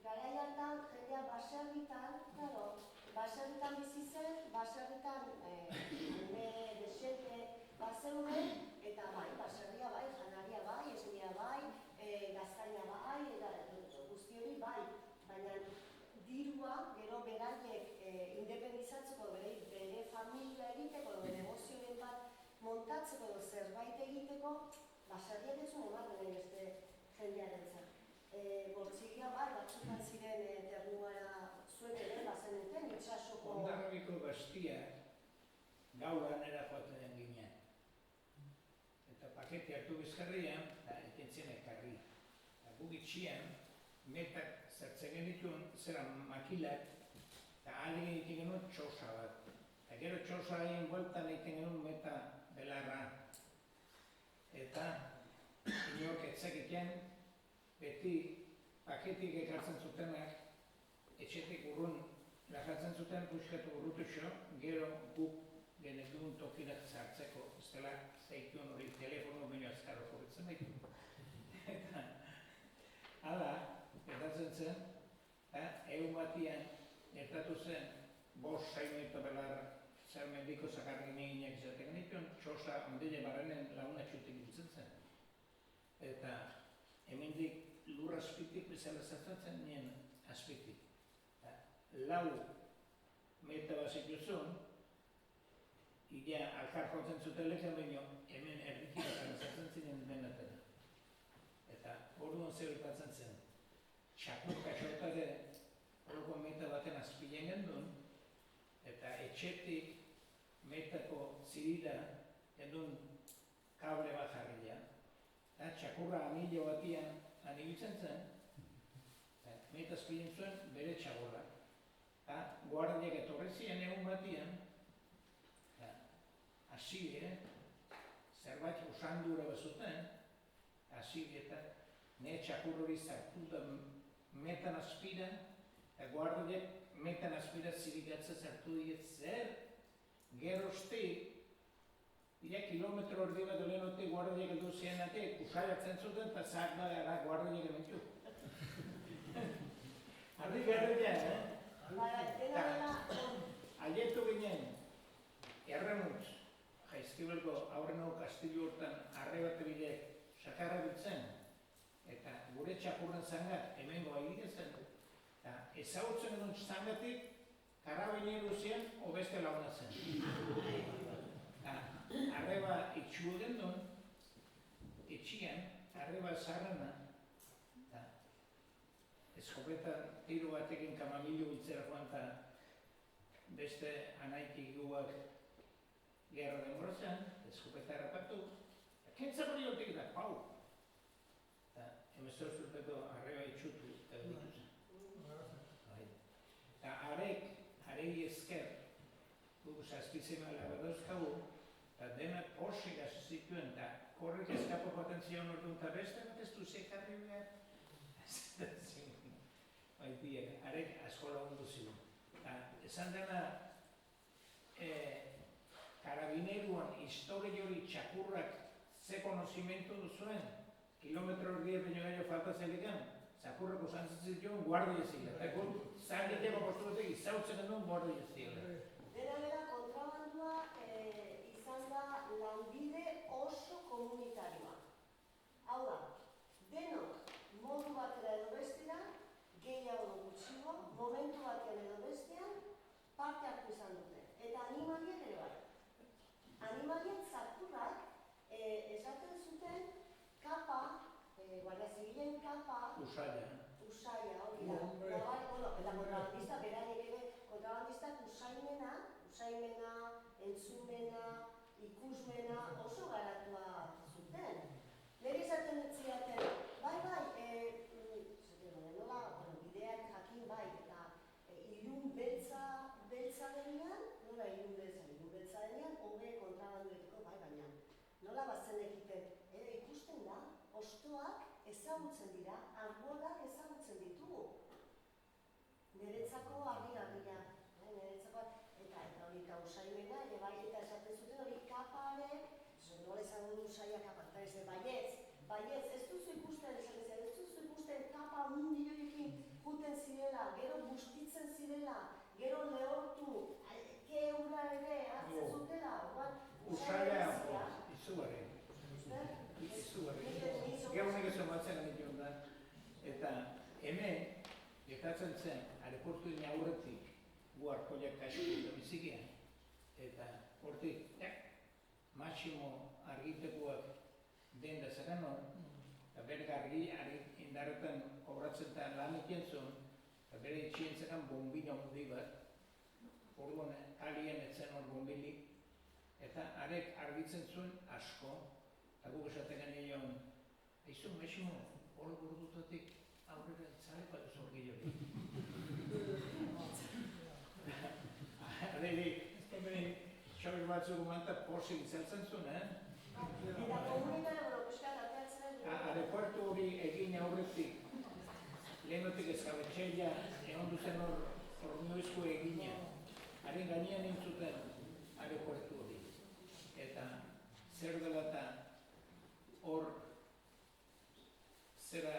Garai hartan, jendea baserritan bizi zen, baserritan desente bazeuden, eta bai, baserria bai, janaria bai, esnea bai, gaztaina bai, eta guzti hori bai, baina dirua gero beraiek independizatzeko, bere familia egiteko, bere negozioen bat montatzeko edo zerbait egiteko, baserriak ez zuen ematen beste jendearen zen. Bortzikia bai, batzutan ziren ternuara zuen ere, bazen duten, itxasoko... Ondarrabiko bastia gauran erajoaten ginen. Eta pakete hartu bizkarrian, eta etentzen ekarri. Guk itxian, metak zertzen genituen, zera makilak, eta alegin egiten genuen txosa bat. Eta gero txosa egin bueltan egiten genuen meta belarra. Eta inork etzakitean, beti paketik ekartzen zutenak, etxetik urrun lajatzen zuten, puskatu urrutxo, gero guk genekun tokinak zartzeko, ez dela zeituen hori telefono baino azkarro horretzen baitu. Eta, hala, gertatzen zen, egun batian gertatu zen, 5-6 metro belar zer mendiko zakarrik neginak izatek genituen, txosa ondile barrenen laguna txutik dutzen zen. Eta, hemendik lur azpitik bezala zartatzen nien azpitik. 4 metro bazik duzun, ia alkar jontzen zuten lekan baino, hemen erdikirakan zartzen zinen benatena. Eta orduan zertatzen zen, txakurka xortare horoko meta baten azpilen gendun, eta etxetik metako zirida gendun kable bat jarria. Eta txakurra anillo batian anibitzen zen, meta azpilen zuen bere txagorra. Eta guardiak etorri ziren egun batian, hasi, zerbait usandura bazuten, hasi eta nire txakur hori zartu da metan azpira, eta guardiak metan azpira zirigatza zartu diet zer, geroztik, kilometro ordi bat olenote guardiak edo zienate, usaiatzen zuten eta zartna gara guardiak ementu. Arri garrila, Aietu ginen, erremuntz, Jaizkibelko aurreno kastillo hortan bakarra biltzen, eta gure txakurren zangat, hemengo aire zen, eta ezagutzen edun zangatik, karabineru zen, obeste launa zen. Arreba itxu gendun, etxian, arreba zarrana, eta eskopeta tiro batekin kamamillo biltzera joan, eta beste anaiki guak gerra denboratzen, eskopeta errapatu, kentzako diotik da, pau. Eta emezor zurteko arreba itxutu, eta dituzen. Eta arei ezker, guk zazpizema labadauzkagu, eta denak porsik hasi zituen, eta korrik eskapo potentzion orduan, eta beste bat ez du zekarri behar. Baitiak, arek asko lagundu zigun. Eta esan dena, karabineruan histori hori txakurrak ze konozimentu duzuen, kilometro erdia baino gaino falta zelikan, txakurrako zantzitzik joan guardia zila. Eta guk, zangiteko postu batek izautzen genuen guardia zila. Dena kontrabandua izan da lanbide oso komunitarioa. Hau da, denok modu batera edo bestera, gehiago gutxiago, momentu batean edo bestean, parte hartu izan dute. Eta animalien ere bai. Animalien zarturrak esaten zuten kapa, Guardia Zibilen kapa, usaia, hori da. Eta kontrabandista, beraiek ere, kontrabandistak usaimena, entzumena, ikusmena oso garatua zuten. Nire esaten dutziaten, nola, bideak jakin bai, eta ilun beltza denean, nola ilun beltza denean, hobe kontrabanduetiko bai, baina nola bazen egiten, ikusten da, ostoak ezagutzen dira, arbodak ezagutzen ditugu. Niretzako argi-argia, eta hori usaimena, ere bai, eta esaten zuten hori kapaarek, nola esango du usaia kapa, eta ez baietz, ez duzu ikusten, ez duzu ikusten kapa mundi horiekin juten zirela, gero bustitzen zirela, gero lehortu, keura ere hartzen zutela, usaia izugarri. Gero nik ezo batzen anition da, eta hemen, gertatzen zen, aeroportu dine aurretik, gu arkoiak kaxu eta bizikian, eta hortik, maximo argitekoak den da zeren hor, eta berga argi indarretan obratzen eta lan ikientzun, eta bere itxien zekan bombina hundi bat, orduan alien etzen hor bombilik, eta arek argitzen zuen asko, eta guk esaten genion, aizu, maximo, hor burdutatik aurrera itzaleko edo zorgi hori. Areri, xabir batzuk manta porsik izeltzen zuen, Eta komunitario buskat ateatzen aeropuertu hori egin aurretik, lehenotik eskabetxeia, egon duzen hor nioizko egina. Haren gainean entzuten aeropuertu hori. Eta zer dela eta hor zera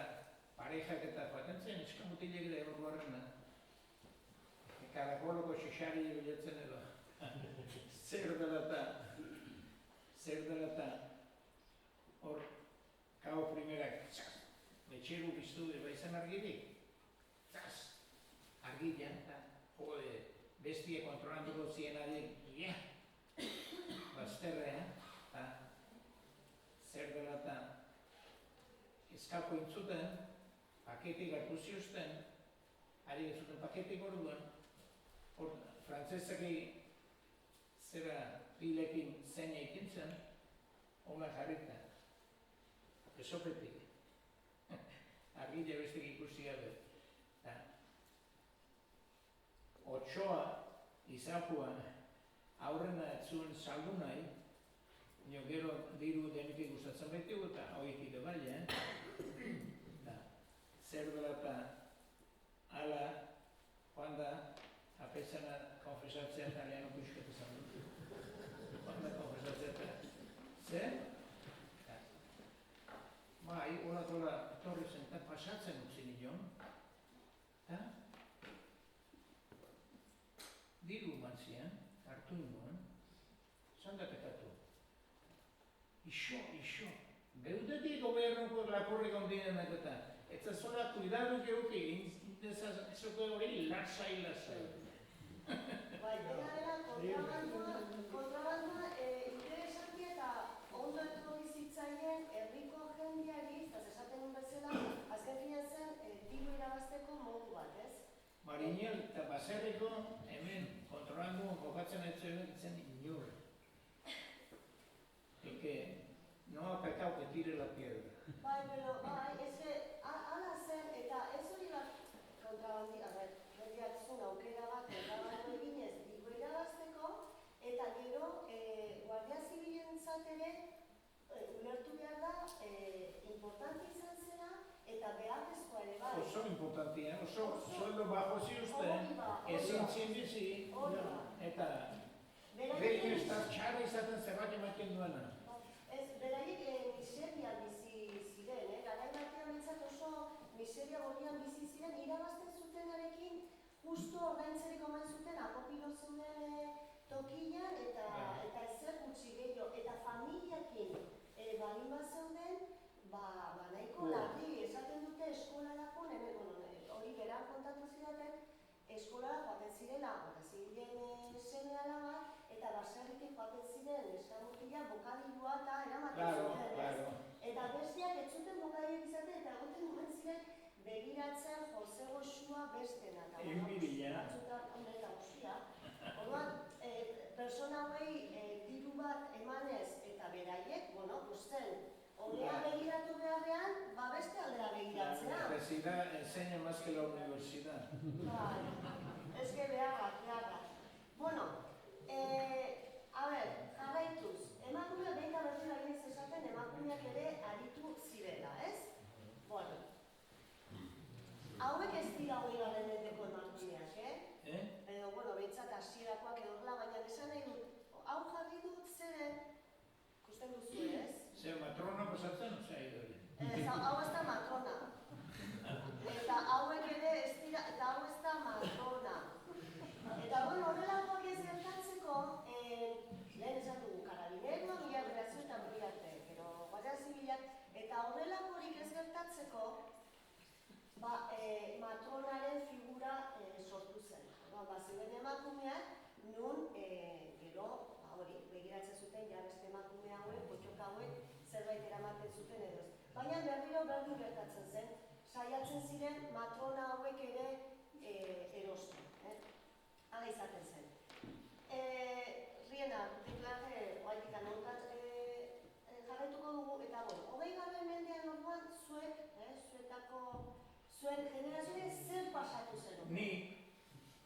parejak eta joaten zen, eskamutilek da hor barrena. Karakoloko xixari bilatzen edo. Zer dela eta hor kao primerak, betxeru biztu baizan argirik, argilean, eta bestie kontrolanduko zien adien, bazterre, eta zer dela eta eskako intzuten, paketik hartu ziusten, ari gezuten paketik orduan, hor frantzesaki zera pilekin zeina ikintzen, hola jarrita, esopetik, argile bestek ikusi gabe. Otsoa izapuan aurrena etzuen saldu nahi, gero diru denik gustatzen baitugu eta hoik ide baina, zer dela eta ala joan da apesana konfesatzea eta leheno puxkatu zan dut. Joan da konfesatzea eta zer? Bai, hola torri zen eta pasatzen utzi nion, eta diru mantzien, hartu nuen, zandatekatu. Ixo, Geudetik gobernuko lapurrik ondinenak eta zola kuidaduk euki, indezazoko hori lasai. Bai, dela kontrabandua interesanti eta ondo etorri zitzaien herriko jendeari, eta esaten duen bezala, azken finean zen diru irabazteko modu bat, ez? Marinel eta baserriko hemen kontrolanduan jokatzen ez zuen ditzen inor. Que no ha pecado que tire la piedra. Bai, pero, es que ala zen, eta ez hori bat kontrabandi, jendeak zuen aukera bat kontrabandu eginez diru irabazteko, eta gero Guardia Zibilentzat ere ulertu behar da importante izan zena eta beharrezkoa ere bai. Oso importantia, oso sueldo bajo ziuzten, ezin txinbizi, eta gehi ez da txarra izaten zerbait ematen duena. Beraiek miseria bizi ziren, garai batean behintzat oso miseria gorrian bizi ziren, irabazten zutenarekin justo ordaintzerik omen zuten akopilo zuen tokian eta ezer gutxi gehiago, eta familiakin balin bat zeuden, nahiko larri, esaten dute eskolarako, hori beran kontatu zidaten, eskolara joaten zirela, ziren seme alaba, eta baserritik joaten ziren eskamutila bokadilua eta eramaten zuten. Eta besteak ez zuten bokadilak izaten, eta egoten duen ziren begiratzen Jose Goxua bestena. Enbidia. Orduan, persona hauei diru bat emanez eta beraiek, zen, honea begiratu beharrean, beste aldera begiratzea. La universidad enseña más que la universidad. Ez que beharra. Bueno, a ver, jarraituz, emakumeak behin da berriro aginez esaten emakumeak ere aritu zirela, ez? Bueno, hauek ez dira hori garen mendeko emakumeak, Edo, behintzat hasierakoak edo horrela, baina esan nahi dut, hau jarri dut zeren, ikusten duzu, ez? Zer matrona pasatzen, ozea idori. Hau ez da matrona. Eta hauek ere ez dira, eta hau ez da matrona. Eta horrelakoak ez gertatzeko, lehen esan dugu, karabineroa, mila berazio eta mila gero Guardia Zibilak, eta horrelakorik ez gertatzeko, matronaren figura sortu zen. Ziren emakumeak, nun, gero, begiratzen zuten, beste emakume hauek, potxoka hauek, zerbait eramaten zuten edo ez. Baina berriro berdin gertatzen zen, saiatzen ziren matrona hauek ere erosten. Hala izaten zen. Riena, deklaje, oaitik anontat jarraituko dugu, eta 20. mendean orduan, zuen generazioen zer pasatu zen? Ni